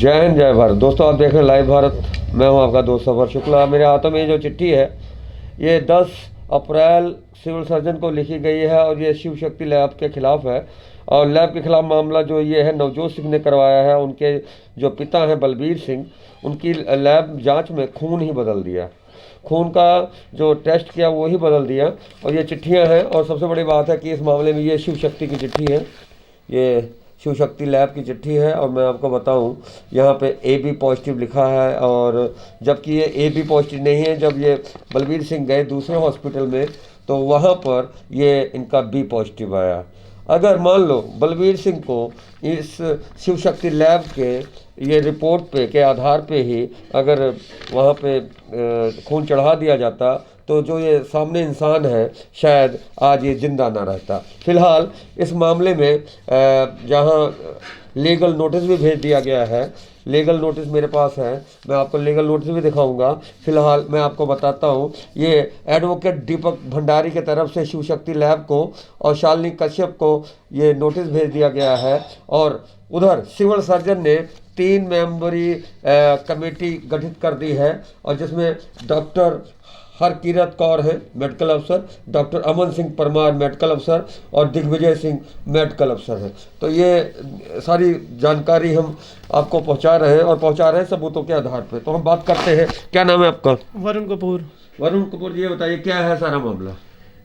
जय हिंद जय भारत। दोस्तों आप देख रहे हैं लाइव भारत। मैं हूं आपका दोस्त सफर शुक्ला। मेरे हाथों में ये जो चिट्ठी है ये 10 अप्रैल सिविल सर्जन को लिखी गई है और ये शिव शक्ति लैब के खिलाफ है। और लैब के खिलाफ मामला जो ये है नवजोत सिंह ने करवाया है। उनके जो पिता हैं बलबीर सिंह, उनकी लैब जांच में खून ही बदल दिया, खून का जो टेस्ट किया वो ही बदल दिया। और ये चिट्ठियां हैं और सबसे बड़ी बात है कि इस मामले में ये शिव शक्ति की चिट्ठी है, ये शिव शक्ति लैब की चिट्ठी है। और मैं आपको बताऊं यहाँ पे AB पॉजिटिव लिखा है, और जबकि ये AB पॉजिटिव नहीं है। जब ये बलबीर सिंह गए दूसरे हॉस्पिटल में तो वहाँ पर ये इनका B पॉजिटिव आया। अगर मान लो बलबीर सिंह को इस शिव शक्ति लैब के ये रिपोर्ट पे के आधार पे ही अगर वहाँ पे खून चढ़ा दिया जाता तो जो ये सामने इंसान है शायद आज ये जिंदा ना रहता। फिलहाल इस मामले में जहाँ लीगल नोटिस भी भेज दिया गया है, लीगल नोटिस मेरे पास है, मैं आपको लीगल नोटिस भी दिखाऊंगा। फिलहाल मैं आपको बताता हूँ ये एडवोकेट दीपक भंडारी के तरफ से शिव शक्ति लैब को और शालिनी कश्यप को ये नोटिस भेज दिया गया है। और उधर सिविल सर्जन ने 3 मेंबरी कमेटी गठित कर दी है, और जिसमें डॉक्टर हरकिरत कौर है मेडिकल अफसर, डॉक्टर अमन सिंह परमार मेडिकल अफसर और दिग्विजय सिंह मेडिकल अफसर है। तो ये सारी जानकारी हम आपको पहुंचा रहे हैं और पहुंचा रहे हैं सबूतों के आधार पर। तो हम बात करते हैं, क्या नाम है आपका? वरुण कपूर। वरुण कपूर जी, ये बताइए क्या है सारा मामला?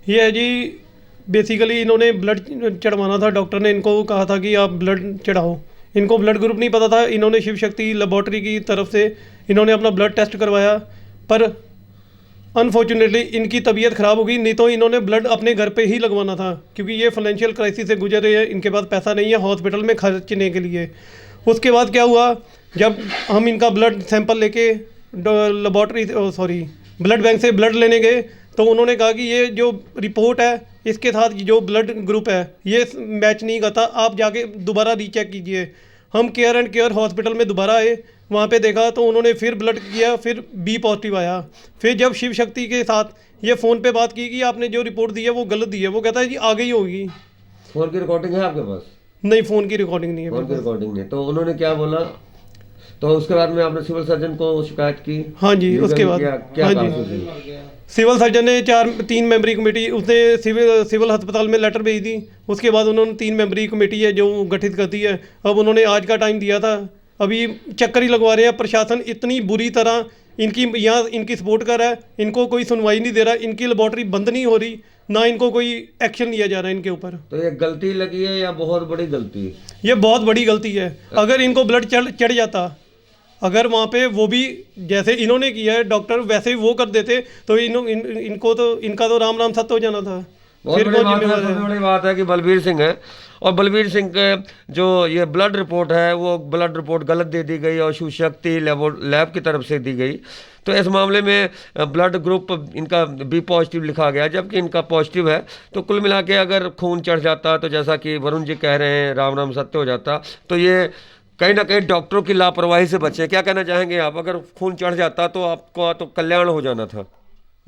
ये है जी, बेसिकली इन्होंने ब्लड चढ़वाना था। डॉक्टर ने इनको कहा था कि आप ब्लड चढ़ाओ। इनको ब्लड ग्रुप नहीं पता था। इन्होंने शिव शक्ति लेबॉर्ट्री की तरफ से इन्होंने अपना ब्लड टेस्ट करवाया, पर अनफॉर्चुनेटली इनकी तबीयत ख़राब हो गई। नहीं तो इन्होंने ब्लड अपने घर पे ही लगवाना था, क्योंकि ये फाइनेंशियल क्राइसिस से गुजर रहे हैं। इनके पास पैसा नहीं है हॉस्पिटल में खर्चने के लिए। उसके बाद क्या हुआ, जब हम इनका ब्लड सैंपल लेके ब्लड बैंक से ब्लड लेने गए तो उन्होंने कहा कि ये जो रिपोर्ट है इसके साथ जो ब्लड ग्रुप है ये मैच नहीं करता, आप जाके दोबारा रीचेक कीजिए। हम केयर एंड केयर हॉस्पिटल में दोबारा आए, वहाँ पे देखा तो उन्होंने फिर ब्लड किया, फिर B पॉजिटिव आया। फिर जब शिव शक्ति के साथ ये फ़ोन पे बात की कि आपने जो रिपोर्ट दी है वो गलत दी है, वो कहता है जी आगे ही होगी। फ़ोन की रिकॉर्डिंग है आपके पास? नहीं, फ़ोन की रिकॉर्डिंग नहीं है। फ़ोन की रिकॉर्डिंग नहीं। तो उन्होंने क्या बोला? तो उसके बाद में आपने सिविल सर्जन को शिकायत की? हाँ जी, उसके बाद क्या हाँ जी, सिविल सर्जन ने 3 मेंबरी कमेटी, उसने सिविल अस्पताल में लेटर भेज दी। उसके बाद उन्होंने 3 मेंबरी कमेटी है जो गठित कर दी है। अब उन्होंने आज का टाइम दिया था, अभी चक्कर ही लगवा रहे हैं। प्रशासन इतनी बुरी तरह इनकी सपोर्ट कर रहा है, इनको कोई सुनवाई नहीं दे रहा। इनकी लेबॉर्ट्री बंद नहीं हो रही, ना इनको कोई एक्शन लिया जा रहा है इनके ऊपर। तो ये गलती लगी है या बहुत बड़ी गलती है? ये बहुत बड़ी गलती है। अगर इनको ब्लड चढ़ जाता, अगर वहाँ पे वो भी जैसे इन्होंने किया है डॉक्टर वैसे ही वो कर देते तो इनका तो राम राम सत्य हो जाना था। फिर सबसे बड़ी बात है कि बलबीर सिंह है, और बलबीर सिंह के जो ये ब्लड रिपोर्ट है वो ब्लड रिपोर्ट गलत दे दी गई और शिव शक्ति लैब की तरफ से दी गई। तो इस मामले में ब्लड ग्रुप इनका B पॉजिटिव लिखा गया, जबकि इनका पॉजिटिव है। तो कुल मिला के अगर खून चढ़ जाता तो जैसा कि वरुण जी कह रहे हैं राम राम सत्य हो जाता। तो ये कहीं ना कहीं डॉक्टरों की लापरवाही से बचे। क्या कहना चाहेंगे आप? अगर खून चढ़ जाता तो आपको तो कल्याण हो जाना था।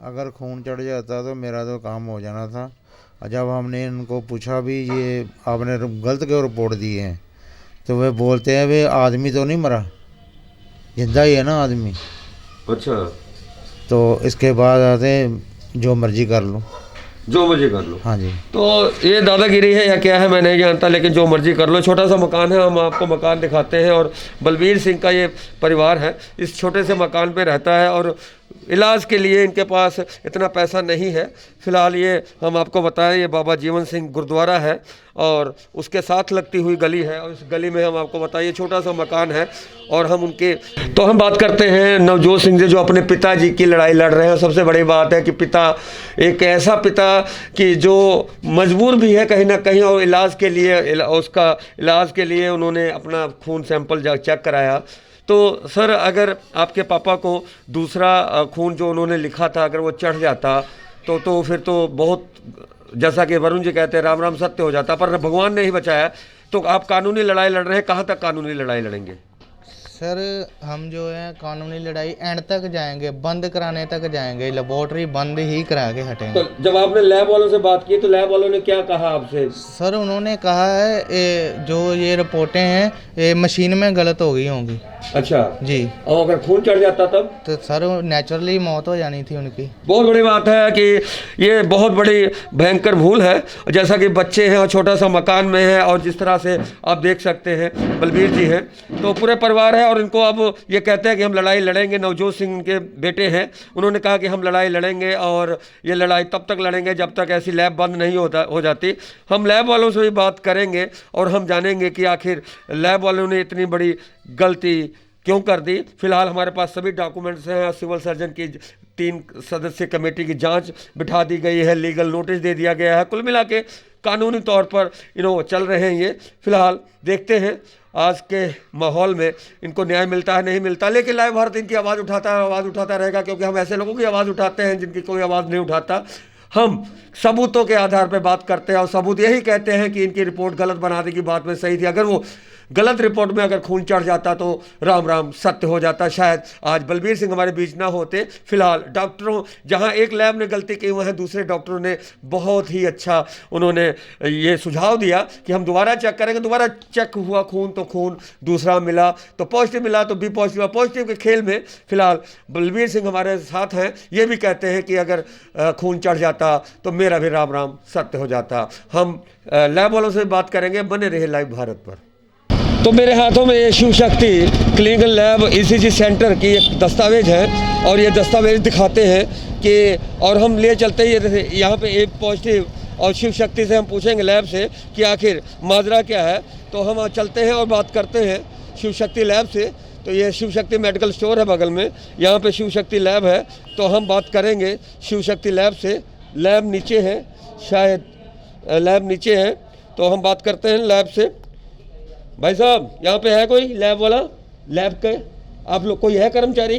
अगर खून चढ़ जाता तो मेरा तो काम हो जाना था। जब हमने इनको पूछा भी ये आपने गलत क्यों रिपोर्ट दी है, तो वे बोलते हैं वे आदमी तो नहीं मरा, जिंदा ही है ना आदमी। अच्छा, तो इसके बाद आते जो मर्जी कर लो, जो मर्जी कर लो। हाँ जी। तो ये दादागिरी है या क्या है मैं नहीं जानता, लेकिन जो मर्जी कर लो। छोटा सा मकान है, हम आपको मकान दिखाते हैं। और बलबीर सिंह का ये परिवार है, इस छोटे से मकान पे रहता है और इलाज के लिए इनके पास इतना पैसा नहीं है। फ़िलहाल ये हम आपको बताएं, ये बाबा जीवन सिंह गुरुद्वारा है और उसके साथ लगती हुई गली है, और इस गली में हम आपको बताइए छोटा सा मकान है। और हम बात करते हैं नवजोत सिंह से जो अपने पिताजी की लड़ाई लड़ रहे हैं। सबसे बड़ी बात है कि पिता एक ऐसा पिता कि जो मजबूर भी है कहीं ना कहीं, और इलाज के लिए उन्होंने अपना खून सैंपल चेक कराया। तो सर, अगर आपके पापा को दूसरा खून जो उन्होंने लिखा था अगर वो चढ़ जाता तो फिर तो बहुत, जैसा कि वरुण जी कहते हैं, राम राम सत्य हो जाता। पर भगवान ने ही बचाया। तो आप कानूनी लड़ाई लड़ रहे हैं, कहाँ तक कानूनी लड़ाई लड़ेंगे? सर हम जो है कानूनी लड़ाई एंड तक जाएंगे, बंद कराने तक जाएंगे, लेबॉर्ट्री बंद ही करा के हटेंगे। तो जब आपने लैब वालों से बात की तो लैब वालों ने क्या कहा आपसे? सर उन्होंने कहा है जो ये रिपोर्टें हैं ये मशीन में गलत हो गई होंगी। अच्छा, जी। और अगर खून चढ़ जाता तब? तो सर नेचुरली मौत हो जानी थी उनकी। बहुत बड़ी बात है कि ये बहुत बड़ी भयंकर भूल है। जैसा कि बच्चे हैं और छोटा सा मकान में है, और जिस तरह से आप देख सकते हैं बलबीर जी हैं, तो पूरे परिवार है, और इनको अब ये कहते हैं कि हम लड़ाई लड़ेंगे। नवजोत सिंह के बेटे हैं, उन्होंने कहा कि हम लड़ाई लड़ेंगे, और ये लड़ाई तब तक लड़ेंगे जब तक ऐसी लैब बंद नहीं हो जाती। हम लैब वालों से भी बात करेंगे और हम जानेंगे कि आखिर लैब वालों ने इतनी बड़ी गलती क्यों कर दी। फिलहाल हमारे पास सभी डॉक्यूमेंट्स हैं। सिविल सर्जन की 3 सदस्यीय कमेटी की जांच बिठा दी गई है, लीगल नोटिस दे दिया गया है। कुल मिला के कानूनी तौर पर चल रहे हैं ये। फिलहाल देखते हैं आज के माहौल में इनको न्याय मिलता है नहीं मिलता, लेकिन लाइव भारत इनकी आवाज़ उठाता रहेगा, क्योंकि हम ऐसे लोगों की आवाज़ उठाते हैं जिनकी कोई आवाज़ नहीं उठाता। हम सबूतों के आधार पर बात करते हैं, और सबूत यही कहते हैं कि इनकी रिपोर्ट गलत बनाने की बात में सही थी। अगर वो गलत रिपोर्ट में अगर खून चढ़ जाता तो राम राम सत्य हो जाता, शायद आज बलबीर सिंह हमारे बीच ना होते। फिलहाल डॉक्टरों, जहां एक लैब ने गलती की, वहीं दूसरे डॉक्टरों ने बहुत ही अच्छा उन्होंने ये सुझाव दिया कि हम दोबारा चेक करेंगे। दोबारा चेक हुआ खून, तो खून दूसरा मिला तो पॉजिटिव मिला, तो बी पॉजिटिव। पॉजिटिव के खेल में फिलहाल बलबीर सिंह हमारे साथ हैं। ये भी कहते हैं कि अगर खून चढ़ जाता तो मेरा भी राम राम सत्य हो जाता। हम लैब वालों से बात करेंगे। बने रहे लाइव भारत पर। तो मेरे हाथों में ये Shiv Shakti clinical lab ECG centre की एक दस्तावेज है, और ये दस्तावेज दिखाते हैं कि, और हम ले चलते हैं यहाँ पे ए पॉजिटिव, और शिव शक्ति से हम पूछेंगे लैब से कि आखिर माजरा क्या है। तो हम चलते हैं और बात करते हैं शिव शक्ति लैब से। तो ये शिव शक्ति मेडिकल स्टोर है बगल में, यहाँ पे शिव शक्ति लैब है। तो हम बात करेंगे शिव शक्ति लैब से। लैब नीचे है, शायद लैब नीचे है, तो हम बात करते हैं लैब से। भाई साहब, यहाँ पे है कोई लैब वाला? लैब के आप लोग कोई है कर्मचारी?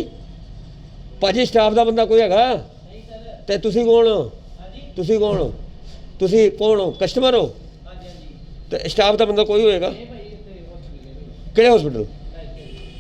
भाजी स्टाफ का बंदा कोई हैगा? ते तुसी कौन हो? तुसी कौन हो? तुसी कौन हो? कस्टमर हो? तो स्टाफ का बंदा कोई होएगा? किहड़े हॉस्पिटल?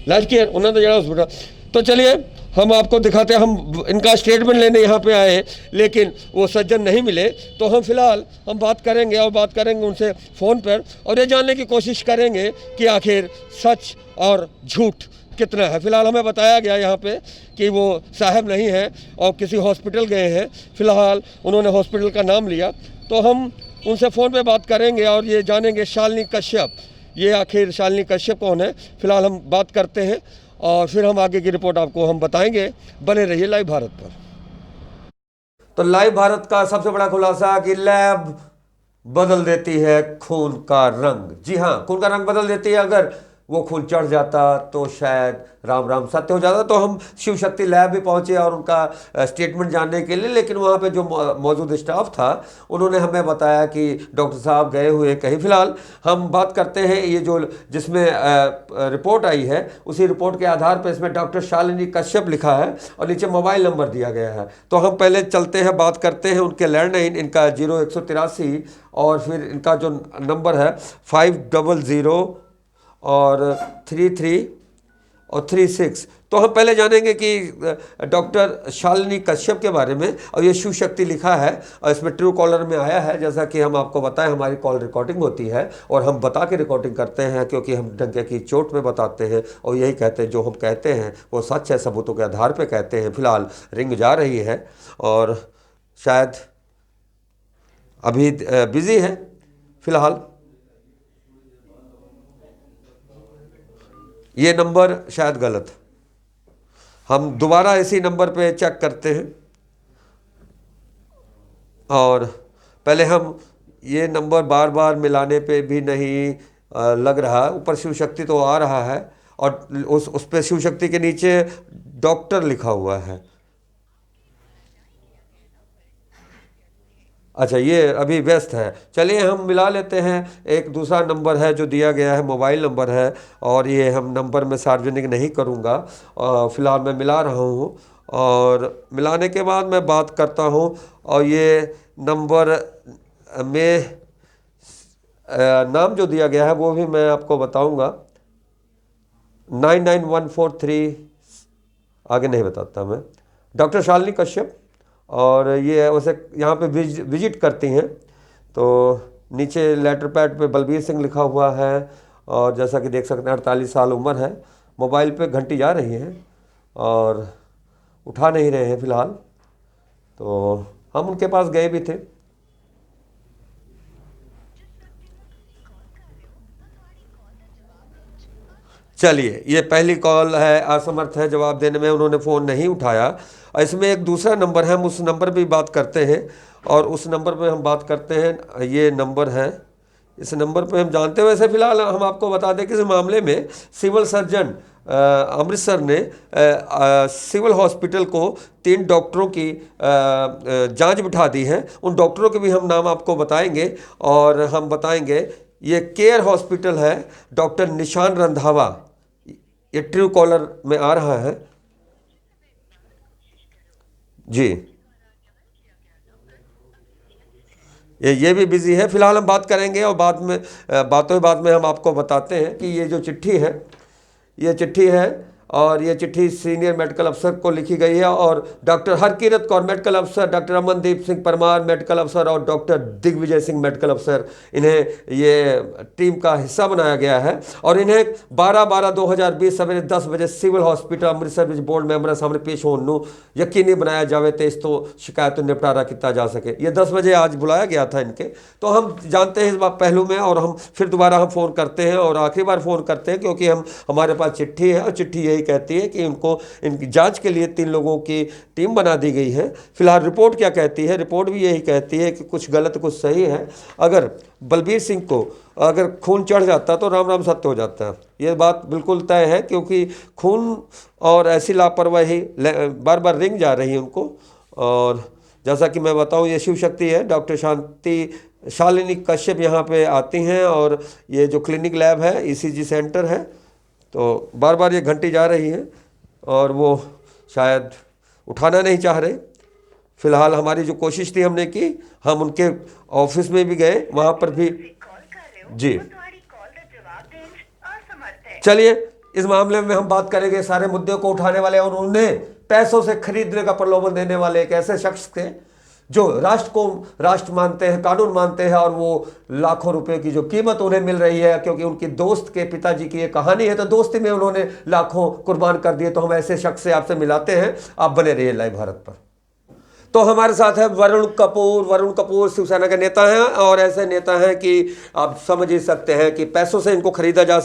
लाइफ केयर, उन्होंने तो जड़ा हॉस्पिटल। तो चलिए हम आपको दिखाते हैं। हम इनका स्टेटमेंट लेने यहाँ पे आए, लेकिन वो सज्जन नहीं मिले। तो हम फिलहाल हम बात करेंगे, और बात करेंगे उनसे फ़ोन पर, और ये जानने की कोशिश करेंगे कि आखिर सच और झूठ कितना है। फिलहाल हमें बताया गया यहाँ पे कि वो साहब नहीं है और किसी हॉस्पिटल गए हैं। फिलहाल उन्होंने हॉस्पिटल का नाम लिया, तो हम उनसे फ़ोन पे बात करेंगे और ये जानेंगे शालिनी कश्यप, ये आखिर शालिनी कश्यप कौन है। फिलहाल हम बात करते हैं, और फिर हम आगे की रिपोर्ट आपको हम बताएंगे। बने रहिए लाइव भारत पर। तो लाइव भारत का सबसे बड़ा खुलासा कि लैब बदल देती है खून का रंग। जी हाँ, खून का रंग बदल देती है। अगर वो खून चढ़ जाता तो शायद राम राम सत्य हो जाता। तो हम शिव शक्ति लैब भी पहुंचे और उनका स्टेटमेंट जानने के लिए, लेकिन वहाँ पे जो मौजूद स्टाफ था उन्होंने हमें बताया कि डॉक्टर साहब गए हुए कहीं। फिलहाल हम बात करते हैं, ये जो जिसमें रिपोर्ट आई है उसी रिपोर्ट के आधार पर इसमें डॉक्टर शालिनी कश्यप लिखा है और नीचे मोबाइल नंबर दिया गया है। तो हम पहले चलते हैं, बात करते हैं उनके लैंडलाइन, इनका 0183 और फिर इनका जो नंबर है 500 और 33 और 36। तो हम पहले जानेंगे कि डॉक्टर शालिनी कश्यप के बारे में। और ये शिव शक्ति लिखा है और इसमें ट्रू कॉलर में आया है। जैसा कि हम आपको बताएं, हमारी कॉल रिकॉर्डिंग होती है और हम बता के रिकॉर्डिंग करते हैं, क्योंकि हम डंके की चोट में बताते हैं और यही कहते हैं, जो हम कहते हैं वो सच है, सबूतों के आधार पर कहते हैं। फिलहाल रिंग जा रही है और शायद अभी बिज़ी है। फिलहाल ये नंबर शायद गलत, हम दोबारा इसी नंबर पे चेक करते हैं। और पहले हम ये नंबर बार बार मिलाने पे भी नहीं लग रहा, ऊपर शिव शक्ति तो आ रहा है और उस पे शिव शक्ति के नीचे डॉक्टर लिखा हुआ है। अच्छा, ये अभी व्यस्त है। चलिए हम मिला लेते हैं। एक दूसरा नंबर है जो दिया गया है, मोबाइल नंबर है, और ये हम नंबर में सार्वजनिक नहीं करूँगा। फ़िलहाल मैं मिला रहा हूँ और मिलाने के बाद मैं बात करता हूँ। और ये नंबर में नाम जो दिया गया है वो भी मैं आपको बताऊँगा। 99143, आगे नहीं बताता मैं। डॉक्टर शालिनी कश्यप, और ये वैसे यहाँ पे विजिट करती हैं। तो नीचे लेटर पैड पे बलबीर सिंह लिखा हुआ है और जैसा कि देख सकते हैं 48 साल उम्र है। मोबाइल पे घंटी जा रही है और उठा नहीं रहे हैं फ़िलहाल, तो हम उनके पास गए भी थे। चलिए, ये पहली कॉल है, असमर्थ है जवाब देने में, उन्होंने फ़ोन नहीं उठाया। और इसमें एक दूसरा नंबर है, हम उस नंबर पे भी बात करते हैं और उस नंबर पे हम बात करते हैं। ये नंबर है, इस नंबर पे हम जानते हैं। वैसे फ़िलहाल हम आपको बता दें कि इस मामले में सिविल सर्जन अमृतसर ने सिविल हॉस्पिटल को 3 डॉक्टरों की जांच बिठा दी है। उन डॉक्टरों के भी हम नाम आपको बताएंगे और हम बताएंगे, ये केयर हॉस्पिटल है, डॉक्टर निशान रंधावा, ये ट्रू कॉलर में आ रहा है जी। ये भी बिजी है। फिलहाल हम बात करेंगे और बाद में बात में हम आपको बताते हैं कि ये जो चिट्ठी है, ये चिट्ठी है और ये चिट्ठी सीनियर मेडिकल अफसर को लिखी गई है और डॉक्टर हरकीरत कौर मेडिकल अफसर, डॉक्टर अमनदीप सिंह परमार मेडिकल अफसर और डॉक्टर दिग्विजय सिंह मेडिकल अफसर, इन्हें ये टीम का हिस्सा बनाया गया है और इन्हें 12/12/2020 सवेरे 10 बजे सिविल हॉस्पिटल अमृतसर विच बोर्ड मैंबर सामने पेश होने ਨੂੰ यकीनी बनाया जावे तो इस तो शिकायत तो निपटारा किया जा सके। ये 10 बजे आज बुलाया गया था इनके, तो हम जानते हैं इस बात पहलू में और हम फिर दोबारा हम फ़ोन करते हैं और आखिरी बार फ़ोन करते हैं क्योंकि हमारे पास चिट्ठी है और चिट्ठी यही कहती है कि उनको इनकी जांच के लिए 3 लोगों की टीम बना दी गई है। फिलहाल रिपोर्ट क्या कहती है? रिपोर्ट भी यही कहती है कि कुछ गलत कुछ सही है। अगर बलबीर सिंह को अगर खून चढ़ जाता तो राम राम सत्य हो जाता है, ये बात बिल्कुल तय है क्योंकि खून और ऐसी लापरवाही बार बार रिंग जा रही है उनको। और जैसा कि मैं बताऊं, ये शिव शक्ति है, डॉक्टर शालिनी कश्यप यहाँ पे आती हैं और ये जो क्लिनिक लैब है, ECG सेंटर है, तो बार बार ये घंटी जा रही है और वो शायद उठाना नहीं चाह रहे। फिलहाल हमारी जो कोशिश थी हमने की, हम उनके ऑफिस में भी गए, वहाँ पर भी जी। चलिए, इस मामले में हम बात करेंगे सारे मुद्दे को उठाने वाले और उन्हें पैसों से खरीदने का प्रलोभन देने वाले एक ऐसे शख्स थे जो राष्ट्र को राष्ट्र मानते हैं, कानून मानते हैं और वो लाखों रुपए की जो कीमत उन्हें मिल रही है क्योंकि उनकी दोस्त के पिताजी की ये कहानी है, तो दोस्ती में उन्होंने लाखों कुर्बान कर दिए। तो हम ऐसे शख्स से आपसे मिलाते हैं, आप बने रहिए लाइव भारत पर। तो हमारे साथ है वरुण कपूर। वरुण कपूर शिवसेना के नेता हैं और ऐसे नेता हैं कि आप समझ ही सकते हैं कि पैसों से इनको खरीदा जा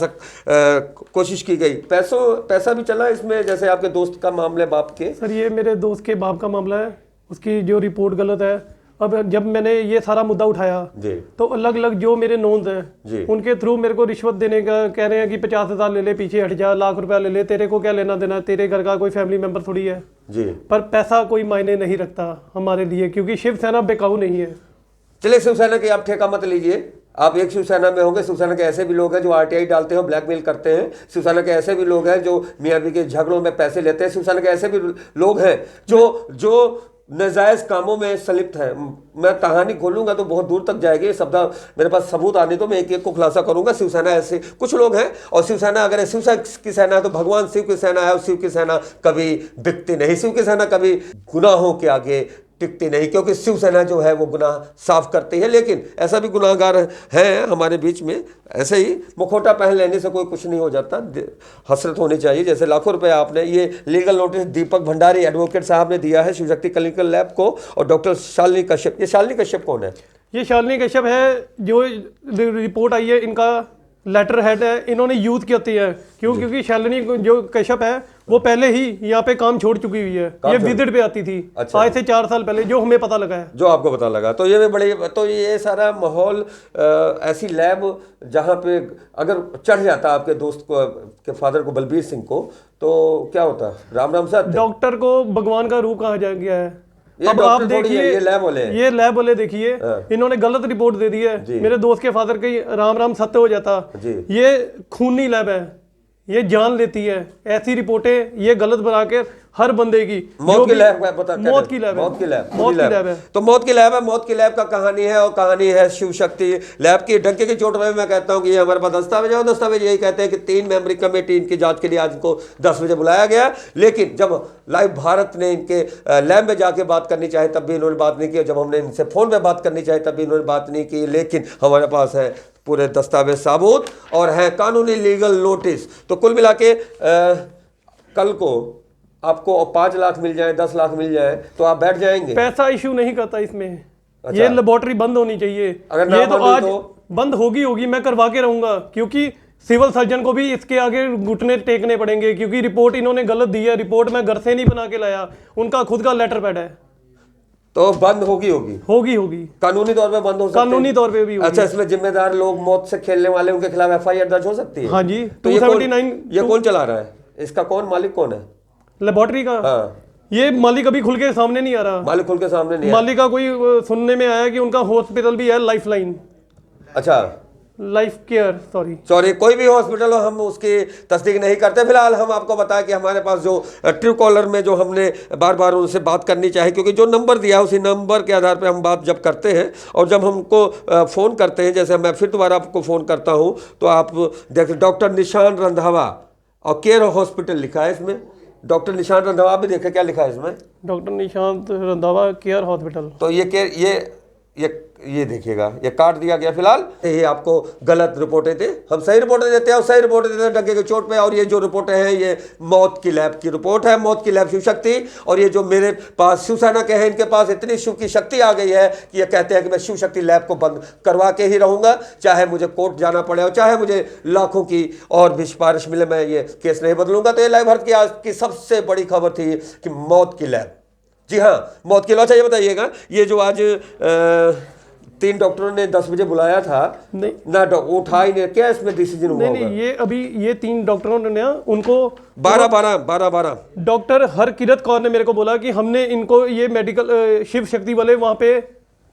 कोशिश की गई। पैसा भी चला इसमें, जैसे आपके दोस्त का मामले बाप के। सर, ये मेरे दोस्त के बाप का मामला है, उसकी जो रिपोर्ट गलत है। अब जब मैंने ये सारा मुद्दा उठाया जी, तो अलग अलग जो मेरे नोन्स हैं उनके थ्रू मेरे को रिश्वत देने का कह रहे हैं कि 50,000 ले ले, पीछे हट जा, लाख रुपया ले ले, तेरे को क्या लेना देना, तेरे घर का कोई फैमिली मेंबर थोड़ी है जी। पर पैसा कोई मायने नहीं रखता हमारे लिए क्योंकि शिवसेना बेकाऊ नहीं है। चलिए, शिवसेना की आप ठेका मत लीजिए, आप एक शिवसेना में होंगे। शिवसेना के ऐसे भी लोग हैं जो RTI डालते हैं, ब्लैकमेल करते हैं। शिवसेना के ऐसे भी लोग हैं जो मियाँ बीवी के झगड़ों में पैसे लेते हैं। शिवसेना के ऐसे भी लोग हैं जो नाजायज कामों में संलिप्त है। मैं कहानी खोलूंगा तो बहुत दूर तक जाएगी, शब्द मेरे पास सबूत आने तो मैं एक एक को खुलासा करूंगा। शिवसेना ऐसे कुछ लोग हैं और शिवसेना अगर शिव की सेना है तो भगवान शिव की सेना है और शिव की सेना कभी बिकती नहीं। शिव की सेना कभी गुनाहों के आगे टिकती नहीं क्योंकि शिवसेना जो है वो गुनाह साफ करती है। लेकिन ऐसा भी गुनाहगार हैं हमारे बीच में, ऐसे ही मुखौटा पहन लेने से कोई कुछ नहीं हो जाता, हसरत होनी चाहिए। जैसे लाखों रुपए आपने ये लीगल नोटिस दीपक भंडारी एडवोकेट साहब ने दिया है शिवशक्ति क्लिनिकल लैब को और डॉक्टर शालिनी कश्यप। ये शालिनी कश्यप कौन है? ये शालिनी कश्यप है, जो रिपोर्ट आई है इनका लेटर हेड है, इन्होंने यूथ की होती है। क्योंकि शालिनी जो कश्यप है वो पहले ही यहाँ पे काम छोड़ चुकी हुई है, ये विजिट पे आती थी। अच्छा। आज से 4 साल पहले, जो हमें पता लगा है, जो आपको पता लगा। तो ये भी बड़ी, तो ये सारा माहौल ऐसी लैब जहाँ पे अगर चढ़ जाता आपके दोस्त को के फादर को, बलबीर सिंह को, तो क्या होता? राम राम सत्य। डॉक्टर को भगवान का रूप कहा गया है। ये अब आप देखिए, ये लैब वाले देखिए, इन्होंने गलत रिपोर्ट दे दी है। मेरे दोस्त के फादर की राम राम सत्य हो जाता। ये खूनी लैब है, ये जान लेती है। ऐसी रिपोर्टें ये गलत बना के हर बंदे की मौत की लैब है। मौत की लैब है। तो मौत की लैब है। मौत की लैब का कहानी है और कहानी है शिव शक्ति लैब की। डंके की चोट में मैं कहता हूं कि ये हमारे पास दस्तावेज है और दस्तावेज यही कहते हैं कि 3 मेंबरी कमेटी इनकी जांच के लिए आज को 10 बजे बुलाया गया। लेकिन जब लाइव भारत ने इनके लैब में जाके बात करनी चाहिए तब भी इन्होंने बात नहीं की, जब हमने इनसे फोन पे बात करनी चाहिए तब भी इन्होंने बात नहीं की। लेकिन हमारे पास है पूरे दस्तावेज साबुत और है कानूनी लीगल नोटिस। तो कुल मिला के कल को आपको 5 लाख मिल जाए, 10 लाख मिल जाए तो आप बैठ जाएंगे? पैसा इशू नहीं करता इसमें। अच्छा। ये लेबोरेटरी बंद होनी चाहिए। अगर ना ये तो बंद हो आज तो? बंद होगी, मैं करवा के रहूंगा, क्योंकि सिविल सर्जन को भी इसके आगे घुटने टेकने पड़ेंगे, क्योंकि रिपोर्ट इन्होंने गलत दी है। रिपोर्ट मैं घर से नहीं बना के लाया, उनका खुद का लेटर पैड है। तो बंद होगी होगी कानूनी तौर पे बंद हो सकती है? कानूनी तौर पे भी होगी। अच्छा, इसमें जिम्मेदार लोग, मौत से खेलने वाले, उनके खिलाफ एफआईआर दर्ज हो सकती है? हाँ जी। तो ये 279 कौन चला रहा है? इसका कौन मालिक कौन है लेबोरेटरी का? हाँ, ये मालिक अभी खुल के सामने नहीं आ रहा। मालिक खुल के सामने नहीं है। मालिक का कोई सुनने में आया कि उनका हॉस्पिटल भी है, लाइफ लाइन, अच्छा, लाइफ केयर, सॉरी, कोई भी हॉस्पिटल हो, हम उसकी तस्दीक नहीं करते। फिलहाल हम आपको बताया कि हमारे पास जो ट्रू कॉलर में जो हमने बार बार उनसे बात करनी चाहिए, क्योंकि जो नंबर दिया है उसी नंबर के आधार पे हम बात जब करते हैं और जब हमको फ़ोन करते हैं, जैसे मैं फिर दोबारा आपको फ़ोन करता हूँ तो आप देख, डॉक्टर निशान रंधावा और केयर हॉस्पिटल लिखा है इसमें। डॉक्टर निशान रंधावा, आप भी देखें क्या लिखा है इसमें, doctor Nishant Randhawa care hospital. तो ये देखिएगा, ये काट दिया गया। फिलहाल ये आपको गलत रिपोर्टें थे, हम सही रिपोर्टें देते हैं और सही रिपोर्टें देते हैं डंके के चोट पे। और ये जो रिपोर्टें हैं ये मौत की लैब की रिपोर्ट है, मौत की लैब शिव शक्ति। और ये जो मेरे पास शिवसेना के हैं, इनके पास इतनी शिव की शक्ति आ गई है कि ये कहते हैं कि मैं शिव शक्ति लैब को बंद करवा के ही रहूंगा, चाहे मुझे कोर्ट जाना पड़े और चाहे मुझे लाखों की और भी सिफारिश मिले, मैं ये केस नहीं बदलूंगा। तो ये लाइव भारत की आज की सबसे बड़ी खबर थी कि मौत की लैब, जी हाँ, मौत की लैब। अच्छा, ये बताइएगा, ये जो आज 3 डॉक्टरों ने 10 बजे बुलाया था, नहीं ना उठा ही नहीं, क्या इसमें डिसीजन हुआ? नहीं, ये अभी ये 3 डॉक्टरों ने ना उनको 12 डॉक्टर हरकिरत कौर ने मेरे को बोला कि हमने इनको ये मेडिकल शिव शक्ति वाले वहाँ पे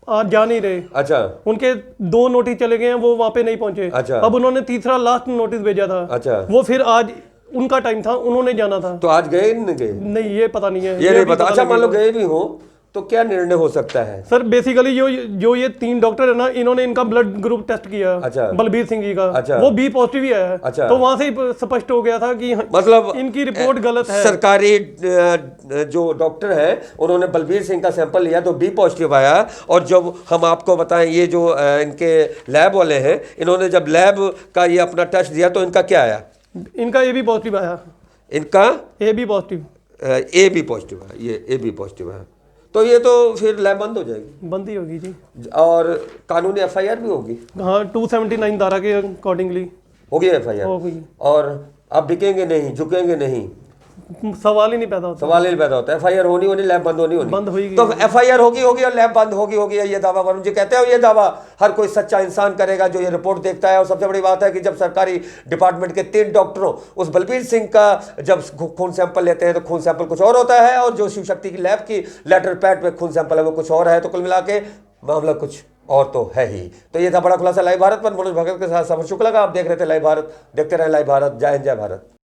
आज जा नहीं रहे। अच्छा, उनके 2 नोटिस चले गए हैं, वो वहाँ पे नहीं पहुंचे। अच्छा। अब उन्होंने तीसरा लास्ट नोटिस भेजा था। अच्छा, वो फिर आज उनका टाइम था, उन्होंने जाना था। तो आज गए नहीं गए? नहीं, ये पता नहीं है, ये नहीं अभी पता। अच्छा, मान लो लगेगा। गए भी हो तो क्या निर्णय हो सकता है? सर बेसिकली जो ये 3 डॉक्टर है ना, इन्होंने इनका ब्लड ग्रुप टेस्ट किया। अच्छा। बलबीर सिंह जी का। अच्छा। वो बी पॉजिटिव ही आया है। अच्छा। तो वहां से ही स्पष्ट हो गया था कि मतलब इनकी रिपोर्ट गलत है। सरकारी जो डॉक्टर है उन्होंने बलबीर सिंह का सैंपल लिया तो बी पॉजिटिव आया। और जब हम आपको बताएं, ये जो इनके लैब वाले हैं, इन्होंने जब लैब का ये अपना टेस्ट दिया तो इनका क्या आया? इनका ए बी पॉजिटिव आया। इनका ए बी पॉजिटिव है, ये ए बी पॉजिटिव है। तो ये तो फिर लैब बंद हो जाएगी, बंद ही होगी जी। और कानूनी एफआईआर भी होगी। हाँ, 279 धारा के अकॉर्डिंगली होगी एफआईआर, होगी। और अब बिकेंगे नहीं, झुकेंगे नहीं, सवाल ही नहीं पैदा होता। सवाल ही पैदा होता है। एफआईआर होनी, लैब बंद होनी। बंद होगी। तो एफआईआर होगी और लैब बंद होगी, ये दावा वरुण जी कहते हैं। और ये दावा हर कोई सच्चा इंसान करेगा जो ये रिपोर्ट देखता है। और सबसे बड़ी बात है कि जब सरकारी डिपार्टमेंट के 3 डॉक्टरों उस बलबीर सिंह का जब खून सैंपल लेते हैं तो खून सैंपल कुछ और होता है, और जो शिव शक्ति की लैब की लेटर पैड पे खून सैंपल है वो कुछ और है। तो कुल मिला के मामला कुछ और तो है ही। तो ये था बड़ा खुलासा लाइव भारत पर। मनोज भगत के साथ समर शुक्ला का। आप देख रहे थे लाइव भारत, देखते रहे लाइव भारत। जय हिंद, जय भारत।